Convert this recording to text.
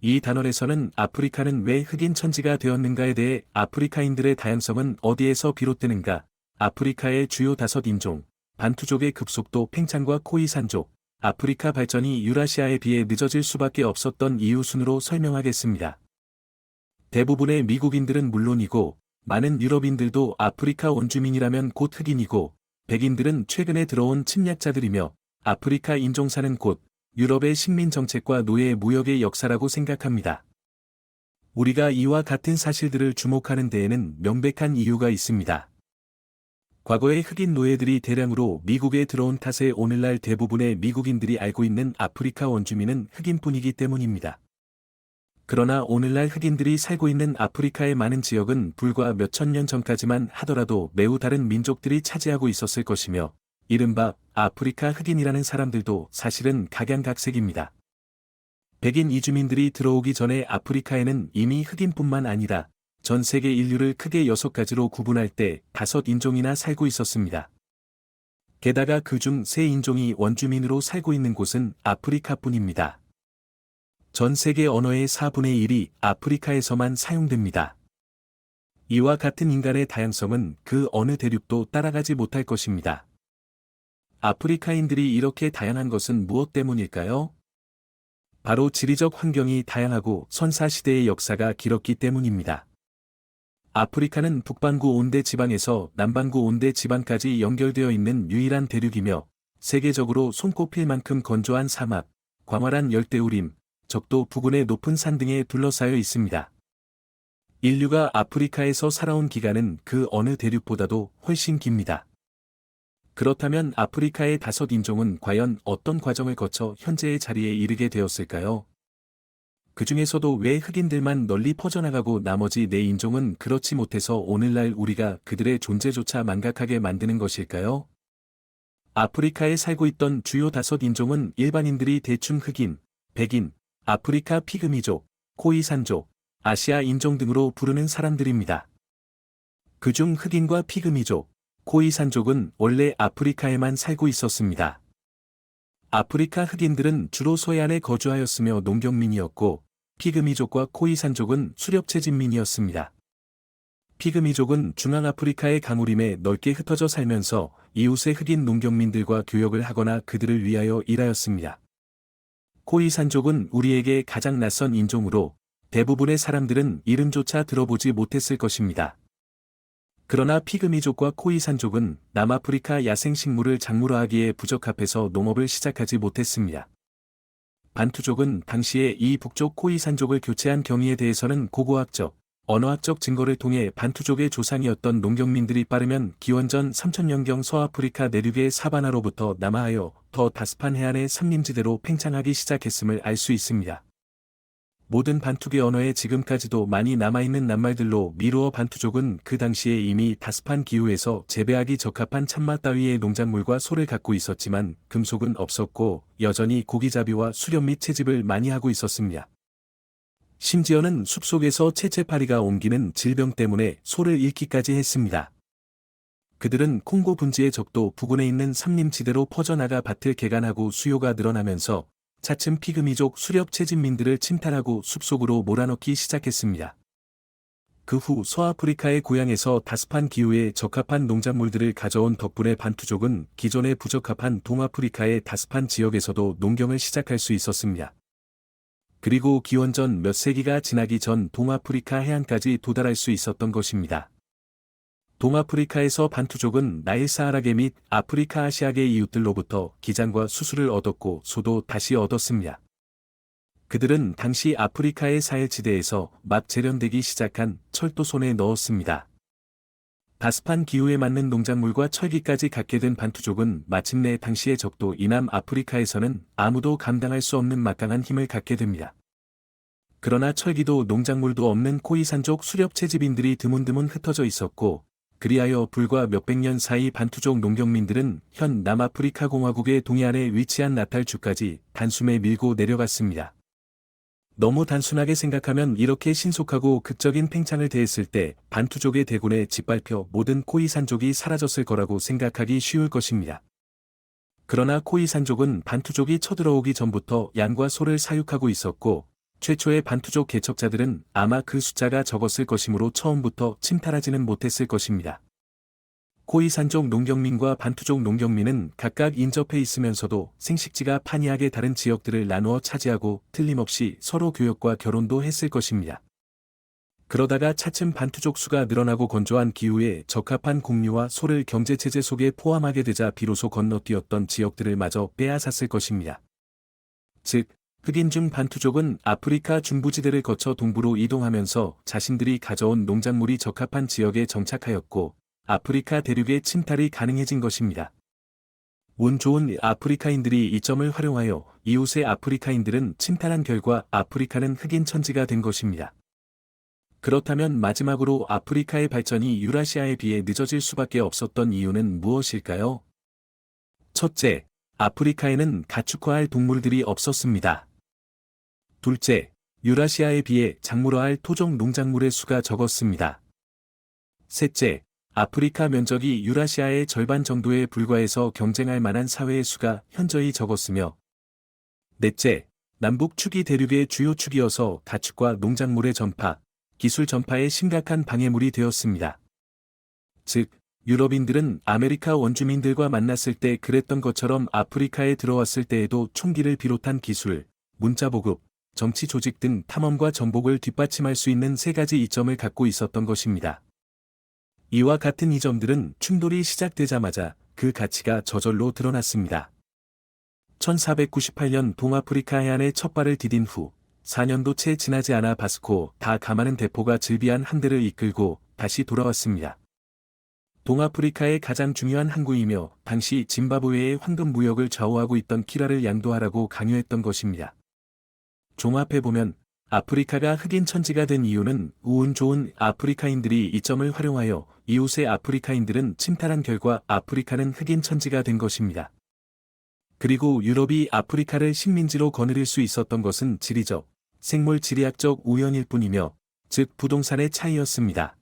이 단원에서는 아프리카는 왜 흑인 천지가 되었는가에 대해 아프리카인들의 다양성은 어디에서 비롯되는가, 아프리카의 주요 5인종, 반투족의 급속도 팽창과 코이산족, 아프리카 발전이 유라시아에 비해 늦어질 수밖에 없었던 이유 순으로 설명하겠습니다. 대부분의 미국인들은 물론이고 많은 유럽인들도 아프리카 원주민이라면 곧 흑인이고 백인들은 최근에 들어온 침략자들이며 아프리카 인종사는 곧 유럽의 식민 정책과 노예 무역의 역사라고 생각합니다. 우리가 이와 같은 사실들을 주목하는 데에는 명백한 이유가 있습니다. 과거의 흑인 노예들이 대량으로 미국에 들어온 탓에 오늘날 대부분의 미국인들이 알고 있는 아프리카 원주민은 흑인뿐이기 때문입니다. 그러나 오늘날 흑인들이 살고 있는 아프리카의 많은 지역은 불과 몇천 년 전까지만 하더라도 매우 다른 민족들이 차지하고 있었을 것이며 이른바 아프리카 흑인이라는 사람들도 사실은 각양각색입니다. 백인 이주민들이 들어오기 전에 아프리카에는 이미 흑인뿐만 아니라 전 세계 인류를 크게 6가지로 구분할 때 5인종이나 살고 있었습니다. 게다가 그중 3인종이 원주민으로 살고 있는 곳은 아프리카뿐입니다. 전 세계 언어의 4분의 1이 아프리카에서만 사용됩니다. 이와 같은 인간의 다양성은 그 어느 대륙도 따라가지 못할 것입니다. 아프리카인들이 이렇게 다양한 것은 무엇 때문일까요? 바로 지리적 환경이 다양하고 선사시대의 역사가 길었기 때문입니다. 아프리카는 북반구 온대 지방에서 남반구 온대 지방까지 연결되어 있는 유일한 대륙이며 세계적으로 손꼽힐 만큼 건조한 사막, 광활한 열대우림, 적도 부근의 높은 산 등에 둘러싸여 있습니다. 인류가 아프리카에서 살아온 기간은 그 어느 대륙보다도 훨씬 깁니다. 그렇다면 아프리카의 5인종은 과연 어떤 과정을 거쳐 현재의 자리에 이르게 되었을까요? 그 중에서도 왜 흑인들만 널리 퍼져나가고 나머지 4인종은 그렇지 못해서 오늘날 우리가 그들의 존재조차 망각하게 만드는 것일까요? 아프리카에 살고 있던 주요 5인종은 일반인들이 대충 흑인, 백인, 아프리카 피그미족, 코이산족, 아시아 인종 등으로 부르는 사람들입니다. 그중 흑인과 피그미족, 코이산족은 원래 아프리카에만 살고 있었습니다. 아프리카 흑인들은 주로 서해안에 거주하였으며 농경민이었고 피그미족과 코이산족은 수렵채집민이었습니다. 피그미족은 중앙아프리카의 강우림에 넓게 흩어져 살면서 이웃의 흑인 농경민들과 교역을 하거나 그들을 위하여 일하였습니다. 코이산족은 우리에게 가장 낯선 인종으로 대부분의 사람들은 이름조차 들어보지 못했을 것입니다. 그러나 피그미족과 코이산족은 남아프리카 야생식물을 작물화하기에 부적합해서 농업을 시작하지 못했습니다. 반투족은 당시에 이 북쪽 코이산족을 교체한 경위에 대해서는 고고학적, 언어학적 증거를 통해 반투족의 조상이었던 농경민들이 빠르면 기원전 3000년경 서아프리카 내륙의 사바나로부터 남하하여 더 다스판 해안의 삼림지대로 팽창하기 시작했음을 알 수 있습니다. 모든 반투계 언어에 지금까지도 많이 남아있는 낱말들로 미루어 반투족은 그 당시에 이미 다스판 기후에서 재배하기 적합한 참맛 따위의 농작물과 소를 갖고 있었지만 금속은 없었고 여전히 고기잡이와 수렵 및 채집을 많이 하고 있었습니다. 심지어는 숲속에서 채채파리가 옮기는 질병 때문에 소를 잃기까지 했습니다. 그들은 콩고 분지의 적도 부근에 있는 삼림지대로 퍼져나가 밭을 개간하고 수요가 늘어나면서 차츰 피그미족 수렵 채집민들을 침탈하고 숲속으로 몰아넣기 시작했습니다. 그 후 서아프리카의 고향에서 다스판 기후에 적합한 농작물들을 가져온 덕분에 반투족은 기존에 부적합한 동아프리카의 다스판 지역에서도 농경을 시작할 수 있었습니다. 그리고 기원전 몇 세기가 지나기 전 동아프리카 해안까지 도달할 수 있었던 것입니다. 동아프리카에서 반투족은 나일사하라계 및 아프리카 아시아계 이웃들로부터 기장과 수수를 얻었고 소도 다시 얻었습니다. 그들은 당시 아프리카의 사헬지대에서 막 재련되기 시작한 철도 손에 넣었습니다. 다스판 기후에 맞는 농작물과 철기까지 갖게 된 반투족은 마침내 당시의 적도 이남 아프리카에서는 아무도 감당할 수 없는 막강한 힘을 갖게 됩니다. 그러나 철기도 농작물도 없는 코이산족 수렵 채집인들이 드문드문 흩어져 있었고 그리하여 불과 몇백 년 사이 반투족 농경민들은 현 남아프리카 공화국의 동해안에 위치한 나탈주까지 단숨에 밀고 내려갔습니다. 너무 단순하게 생각하면 이렇게 신속하고 극적인 팽창을 대했을 때 반투족의 대군에 짓밟혀 모든 코이산족이 사라졌을 거라고 생각하기 쉬울 것입니다. 그러나 코이산족은 반투족이 쳐들어오기 전부터 양과 소를 사육하고 있었고 최초의 반투족 개척자들은 아마 그 숫자가 적었을 것이므로 처음부터 침탈하지는 못했을 것입니다. 코이산족 농경민과 반투족 농경민은 각각 인접해 있으면서도 생식지가 판이하게 다른 지역들을 나누어 차지하고 틀림없이 서로 교역과 결혼도 했을 것입니다. 그러다가 차츰 반투족 수가 늘어나고 건조한 기후에 적합한 곡류와 소를 경제체제 속에 포함하게 되자 비로소 건너뛰었던 지역들을 마저 빼앗았을 것입니다. 즉, 흑인 중 반투족은 아프리카 중부지대를 거쳐 동부로 이동하면서 자신들이 가져온 농작물이 적합한 지역에 정착하였고, 아프리카 대륙의 침탈이 가능해진 것입니다. 운 좋은 아프리카인들이 이 점을 활용하여 이웃의 아프리카인들은 침탈한 결과 아프리카는 흑인 천지가 된 것입니다. 그렇다면 마지막으로 아프리카의 발전이 유라시아에 비해 늦어질 수밖에 없었던 이유는 무엇일까요? 첫째, 아프리카에는 가축화할 동물들이 없었습니다. 둘째, 유라시아에 비해 작물화할 토종 농작물의 수가 적었습니다. 셋째, 아프리카 면적이 유라시아의 절반 정도에 불과해서 경쟁할 만한 사회의 수가 현저히 적었으며, 넷째, 남북 축이 대륙의 주요 축이어서 가축과 농작물의 전파, 기술 전파에 심각한 방해물이 되었습니다. 즉, 유럽인들은 아메리카 원주민들과 만났을 때 그랬던 것처럼 아프리카에 들어왔을 때에도 총기를 비롯한 기술, 문자 보급, 정치 조직 등 탐험과 정복을 뒷받침할 수 있는 세 가지 이점을 갖고 있었던 것입니다. 이와 같은 이점들은 충돌이 시작되자마자 그 가치가 저절로 드러났습니다. 1498년 동아프리카 해안에 첫 발을 디딘 후 4년도 채 지나지 않아 바스코 다 가마는 대포가 즐비한 함대를 이끌고 다시 돌아왔습니다. 동아프리카의 가장 중요한 항구이며 당시 짐바브웨의 황금 무역을 좌우하고 있던 키라를 양도하라고 강요했던 것입니다. 종합해보면 아프리카가 흑인 천지가 된 이유는 운 좋은 아프리카인들이 이 점을 활용하여 이웃의 아프리카인들은 침탈한 결과 아프리카는 흑인 천지가 된 것입니다. 그리고 유럽이 아프리카를 식민지로 거느릴 수 있었던 것은 지리적, 생물 지리학적 우연일 뿐이며, 즉 부동산의 차이였습니다.